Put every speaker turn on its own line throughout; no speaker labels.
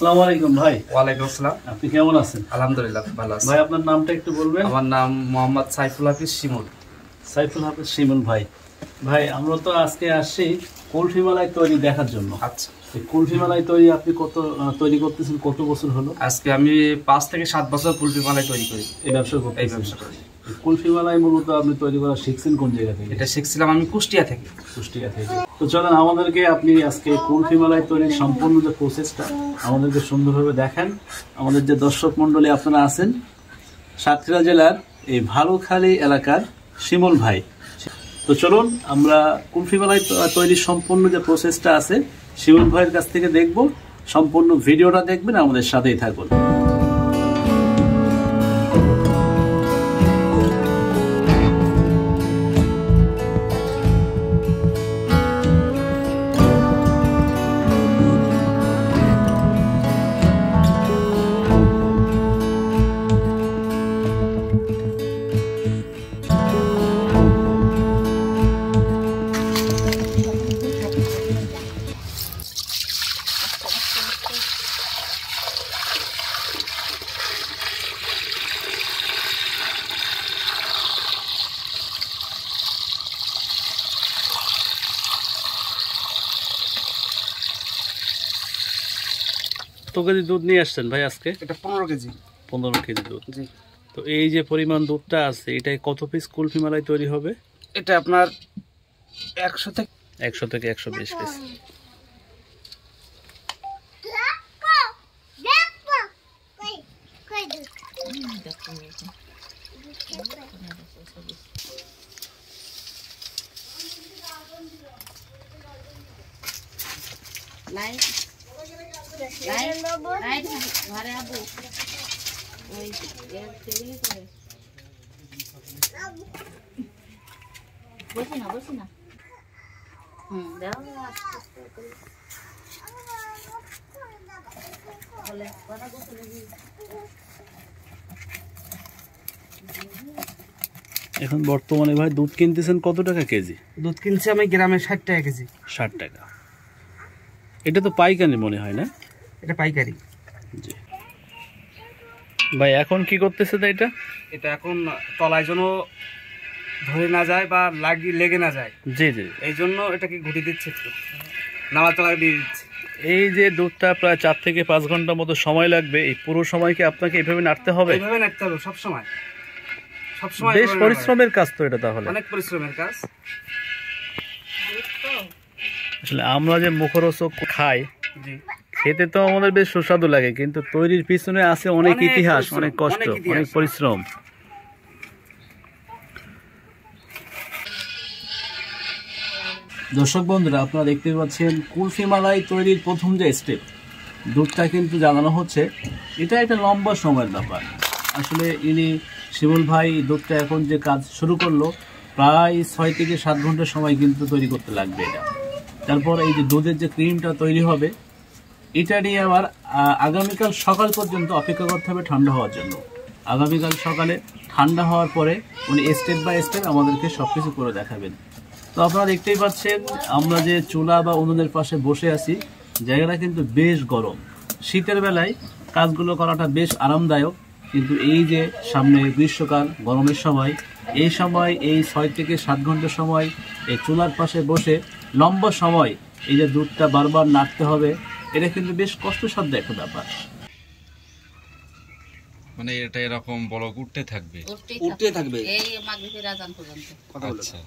আসসালামু আলাইকুম ভাই।
ওয়ালাইকুম আসসালাম।
আপনি কেমন আছেন?
আলহামদুলিল্লাহ ভালো আছি।
ভাই আপনার নামটা একটু বলবেন?
আমার নাম মোহাম্মদ সাইফুল হাফিজ শিমুল।
সাইফুল হাফিজ শিমুল ভাই। ভাই আমরা তো আজকে আসছি কুলফি মালাই তৈরি দেখার জন্য।
আচ্ছা,
এই কুলফি মালাই তৈরি আপনি তৈরি করতেছেন কত বছর হলো?
আজকে আমি 5 থেকে 7 বছর কুলফি মালাই তৈরি করি।
এই ব্যবসা করি। কুলফি মালাই মূলত আপনি তৈরি করা শিখছেন কোন জায়গা থেকে?
এটা শিখছিলাম আমি কুষ্টিয়া থেকে।
তো চলেন আমাদেরকে আপনি আজকে কুলফি মালাই তৈরির সম্পূর্ণ যে প্রসেসটা আমাদেরকে সুন্দরভাবে দেখান। আমাদের যে দর্শক মন্ডলী আপনারা আছেন সাতক্ষীরা জেলার এই ভালুখালী এলাকার শিমুল ভাই। তো চলুন আমরা কুলফি মালাই তৈরির সম্পূর্ণ যে প্রসেসটা আছে শিমুল ভাইয়ের কাছ থেকে দেখব। সম্পূর্ণ ভিডিওটা দেখবেন, আমাদের সাথেই থাকুন। কত কেজি দুধ নিয়ে আসছেন ভাই আজকে?
এটা 15 কেজি।
15 কেজি দুধ।
জি।
তো এই যে পরিমাণ দুধটা আছে এটাই কত পিস কুলফি মালাই তৈরি হবে?
এটা আপনার 100 থেকে
120 পিস। এখন বর্তমানে ভাই দুধ কিনতেছেন কত টাকা কেজি?
দুধ কিনছি আমি গ্রামে 60 টাকা কেজি।
60 টাকা। এটা তো পাইকারি মনে হয় না?
এটা পাইকারি।
জি ভাই, এখন কি করতেছে এটা?
এটা এখন তলায় যেন ধরে না যায় বা লেগে না যায়।
জি জি,
এই জন্য এটাকে ঘুরিয়ে দিচ্ছে, একটু নামা তলায় দিয়ে দিচ্ছে।
এই যে দুধটা প্রায় 4 থেকে 5 ঘন্টা মতো সময় লাগবে, এই পুরো সময় কি আপনাকে এইভাবে নাড়তে হবে?
এইভাবে নাড়তে হবে সব সময়।
বেশ পরিশ্রমের কাজ তো এটা, তাহলে
অনেক পরিশ্রমের কাজ।
আসলে আমরা যে মুখরোচক খাই, খেতে তো আমাদের বেশ সুস্বাদু লাগে, কিন্তু তৈরির পিছনে আছে অনেক ইতিহাস, অনেক কষ্ট, অনেক পরিশ্রম। দর্শক বন্ধুরা, আপনারা দেখতে পাচ্ছেন কুলফি মালাই তৈরির প্রথম যে স্টেপ, দুধটা কিন্তু জানানো হচ্ছে, এটা একটা লম্বা সময়ের ব্যাপার। আসলে ইনি শিমুল ভাই দুধটা এখন যে কাজ শুরু করলো, প্রায় 6 থেকে 7 ঘন্টা সময় কিন্তু তৈরি করতে লাগবে এটা। তারপর এই যে দুধের যে ক্রিমটা তৈরি হবে, এটা নিয়ে আবার আগামীকাল সকাল পর্যন্ত অপেক্ষা করতে হবে ঠান্ডা হওয়ার জন্য। আগামীকাল সকালে ঠান্ডা হওয়ার পরে উনি স্টেপ বাই স্টেপ আমাদেরকে সব কিছু করে দেখাবেন। তো আপনারা দেখতেই পাচ্ছেন আমরা যে চুলা বা উনুনের পাশে বসে আছি, জায়গাটা কিন্তু বেশ গরম। শীতের বেলায় কাজগুলো করাটা বেশ আরামদায়ক, কিন্তু এই যে সামনে গ্রীষ্মকাল, গরমের সময়, এই সময় এই 6 থেকে 7 ঘন্টা সময় এই চুলার পাশে বসে লম্বা সময় এই যে দুধটা বারবার নাড়তে হবে, এটা কিন্তু বেশ কষ্টসাধ্য একটা ব্যাপার।
মানে এটা এরকম বলক উঠতে থাকবে
এই মাগরিবের আজান পর্যন্ত।
আচ্ছা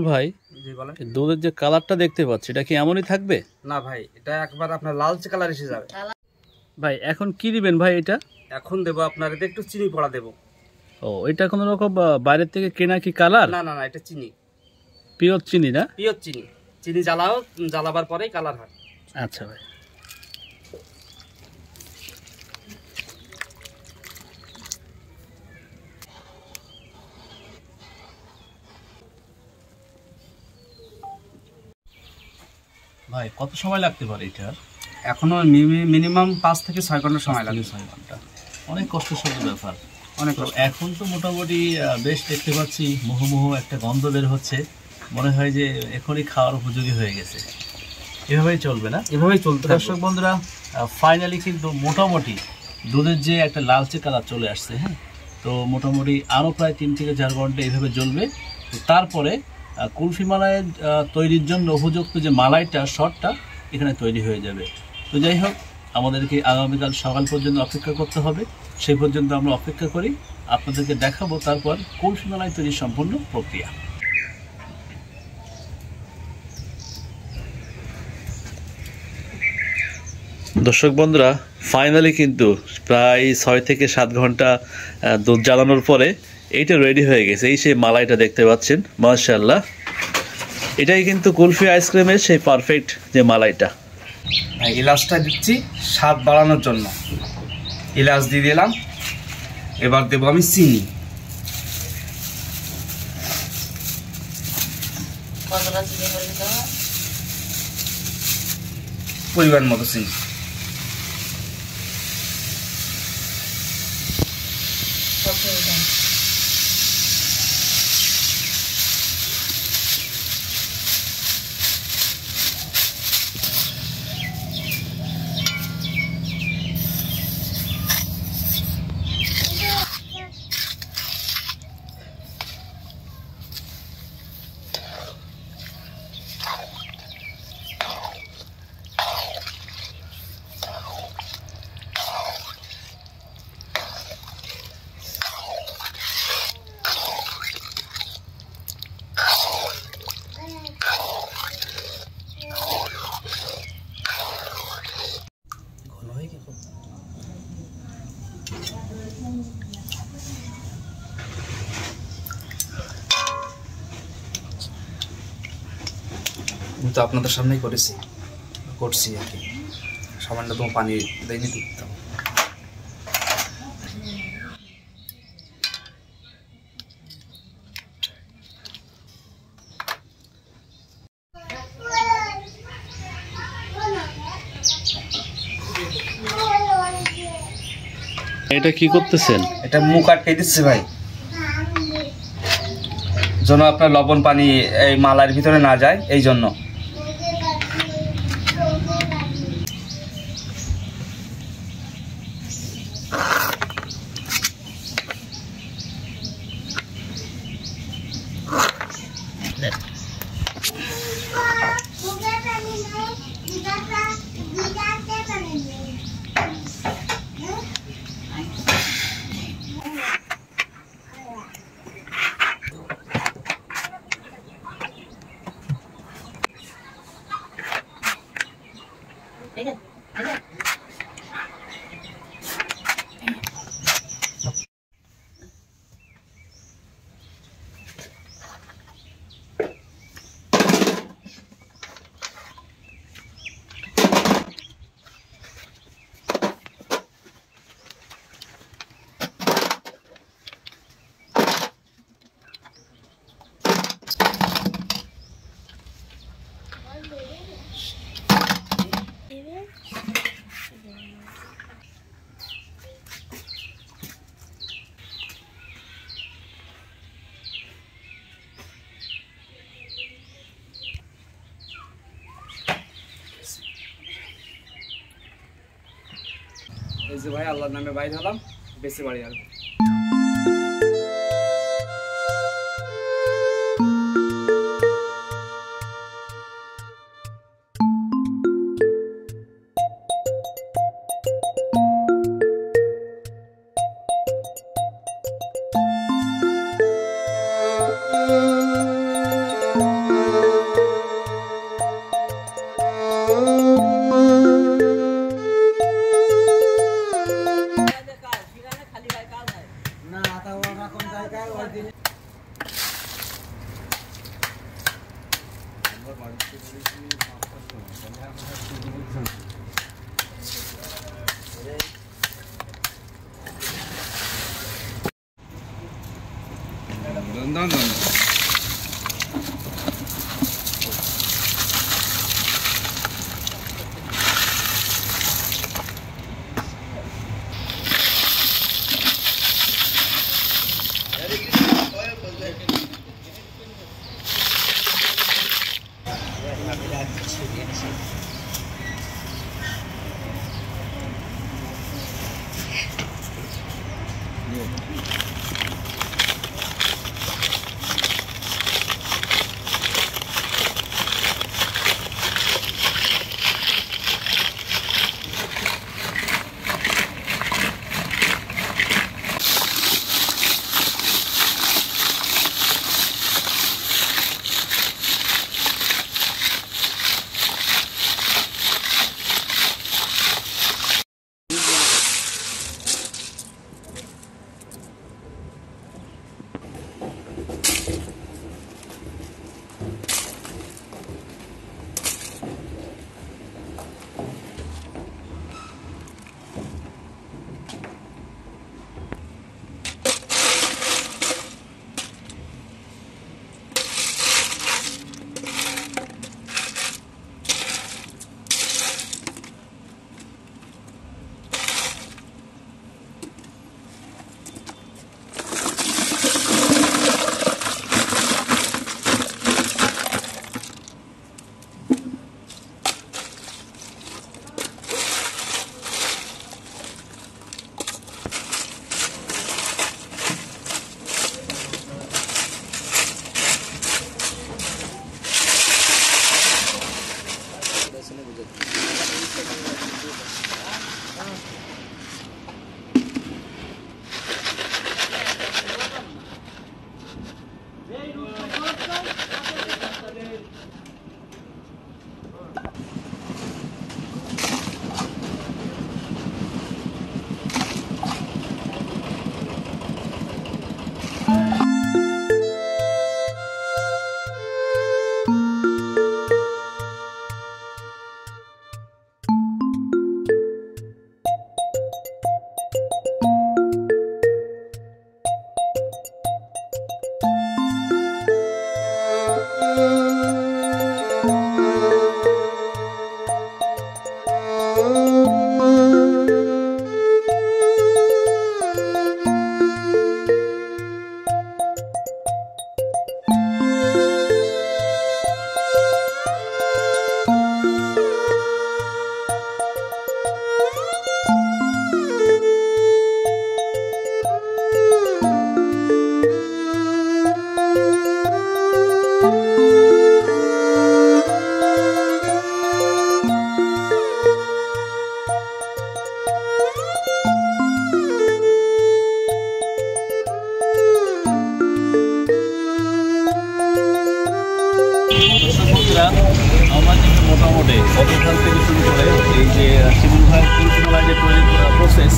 ভাই,
জি বলেন।
দুধের যে কালারটা দেখতে পাচ্ছি, এটা কি এমনই থাকবে?
না ভাই, এটা একবার আপনার লালচে কালার এসে যাবে।
ভাই এখন কি দিবেন ভাই এটা?
এখন দেবো আপনার এতে একটু চিনি পড়া দেবো।
ও, এটা কোনো রকম বাইরের থেকে কেনা কি কালার?
না না না, এটা চিনি,
পিওর চিনি না?
পিওর চিনি। চিনি জ্বালাবার পরেই কালার হয়।
আচ্ছা ভাই। ভাই কত সময় লাগতে পারে এটা?
এখনো মিনিমাম 5 থেকে 6 ঘন্টা সময় লাগে।
6 ঘন্টা, অনেক কষ্টসাধ্য ব্যাপার।
অনেক।
এখন তো মোটামুটি বেশ দেখতে পাচ্ছি মুহুমুহু একটা গন্ধ বের হচ্ছে, মনে হয় যে এখনই খাওয়ার উপযোগী হয়ে গেছে। এভাবেই চলবে না?
এভাবেই চলতে থাকবে।
দর্শক বন্ধুরা, ফাইনালি কিন্তু মোটামুটি দুধের যে একটা লালচে কালার চলে আসছে, হ্যাঁ, তো মোটামুটি আরও প্রায় 3 থেকে 4 ঘন্টা এইভাবে জ্বলবে। তো তারপরে কুলফি মালাইয়ের তৈরির জন্য উপযুক্ত যে মালাইটা শটটা এখানে তৈরি হয়ে যাবে। তো যাই হোক, আমাদেরকে আগামীকাল সকাল পর্যন্ত অপেক্ষা করতে হবে। সেই পর্যন্ত আমরা অপেক্ষা করি, আপনাদেরকে দেখাবো তারপর কুলফি মালাই তৈরির সম্পূর্ণ প্রক্রিয়া। দর্শক বন্ধুরা, ফাইনালি কিন্তু প্রায় 6 থেকে 7 ঘন্টা দুধ জ্বালানোর পরে এইটা রেডি হয়ে গেছে। এই সেই মালাইটা দেখতে পাচ্ছেন, মাশাআল্লাহ। এটাই কিন্তু কুলফি আইসক্রিমের সেই পারফেক্ট যে মালাইটা।
এলাচটা দিচ্ছি স্বাদ বাড়ানোর জন্য, এলাচ দিয়ে দিলাম। এবার দেবো আমি চিনি,
কতটা চিনি করে দিতে হবে?
পরিমাণ মতো চিনি।
সব দিয়ে দাও।
আমি তো আপনাদের সামনেই করছি আর কি, সামান্য তোমার পানি দেয়নি দিতাম।
এটা কি করতেছেন?
এটা মুখ আটকে দিচ্ছে ভাই, যেন আপনার লবণ পানি এই মালার ভিতরে না যায়, এই জন্য। এই যে ভাই, আল্লাহর নামে বাইর হলাম, বেশি বাড়ি আসবো।
আমার কিন্তু মোটামুটি গতকাল থেকে শুরু করে এই যে শিমুল ভাইয়ের কুলফিমালায় যে তৈরি করার প্রসেস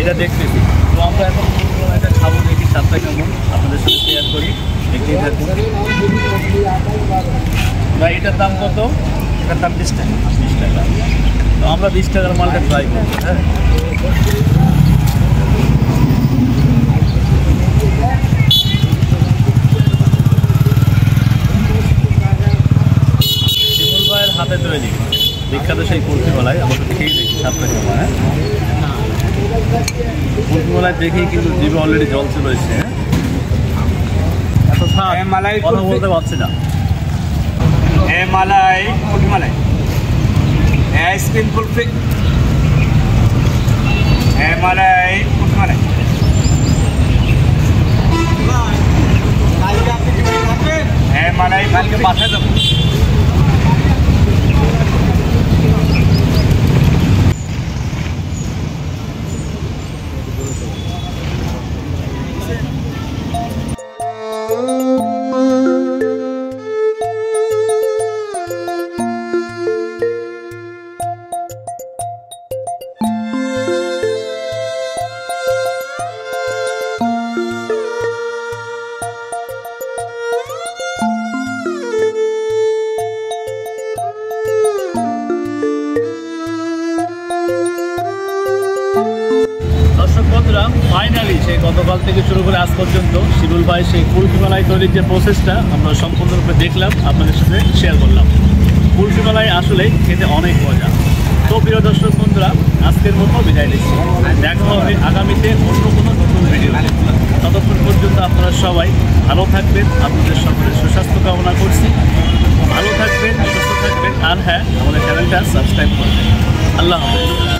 এটা দেখতেছি। তো আমরা এখন কুলফিমালাইটা খাবো, দেখি স্বাদটা কেমন আপনাদের সাথে শেয়ার করি, দেখতেই থাকুন। ভাই এটার দাম কত? এটার দাম 20 টাকা। 20 টাকা। তো আমরা 20 টাকার মালটা ট্রাই করবো। হ্যাঁ, হাতে তৈরি বিখ্যাত সেই কুলফিমালায় আমরা খেয়ে দেখি স্বাদটা কেমন। হ্যাঁ, কুলফিমালায় দেখেই কিন্তু জিভে অলরেডি জল চলে এসেছে। এত স্বাদ কথা বলতে পারছি না।
মালাই কুলফিমালাই, আইসক্রিম কুলফি, মালাই কুলফিমালাই। মালাই কালকে পাঠায় দেবো।
ফাইনালি সেই গতকাল থেকে শুরু করে আজ পর্যন্ত শিমুল ভাই সেই কুলফিমালাই তৈরির যে প্রসেসটা আমরা সম্পূর্ণরূপে দেখলাম, আপনাদের সাথে শেয়ার করলাম। কুলফিমালাই আসলে খেতে অনেক মজা। তো প্রিয় দর্শক বন্ধুরা, আজকের মতো বিদায় নিচ্ছি। দেখা হবে আগামীতে অন্য কোনো নতুন ভিডিও। ততক্ষণ পর্যন্ত আপনারা সবাই ভালো থাকবেন, আপনাদের সকলের সুস্বাস্থ্য কামনা করছি। ভালো থাকবেন, সুস্থ থাকবেন, আর হ্যাঁ, আমাদের চ্যানেলটা সাবস্ক্রাইব করবেন। আল্লাহ হাফেজ।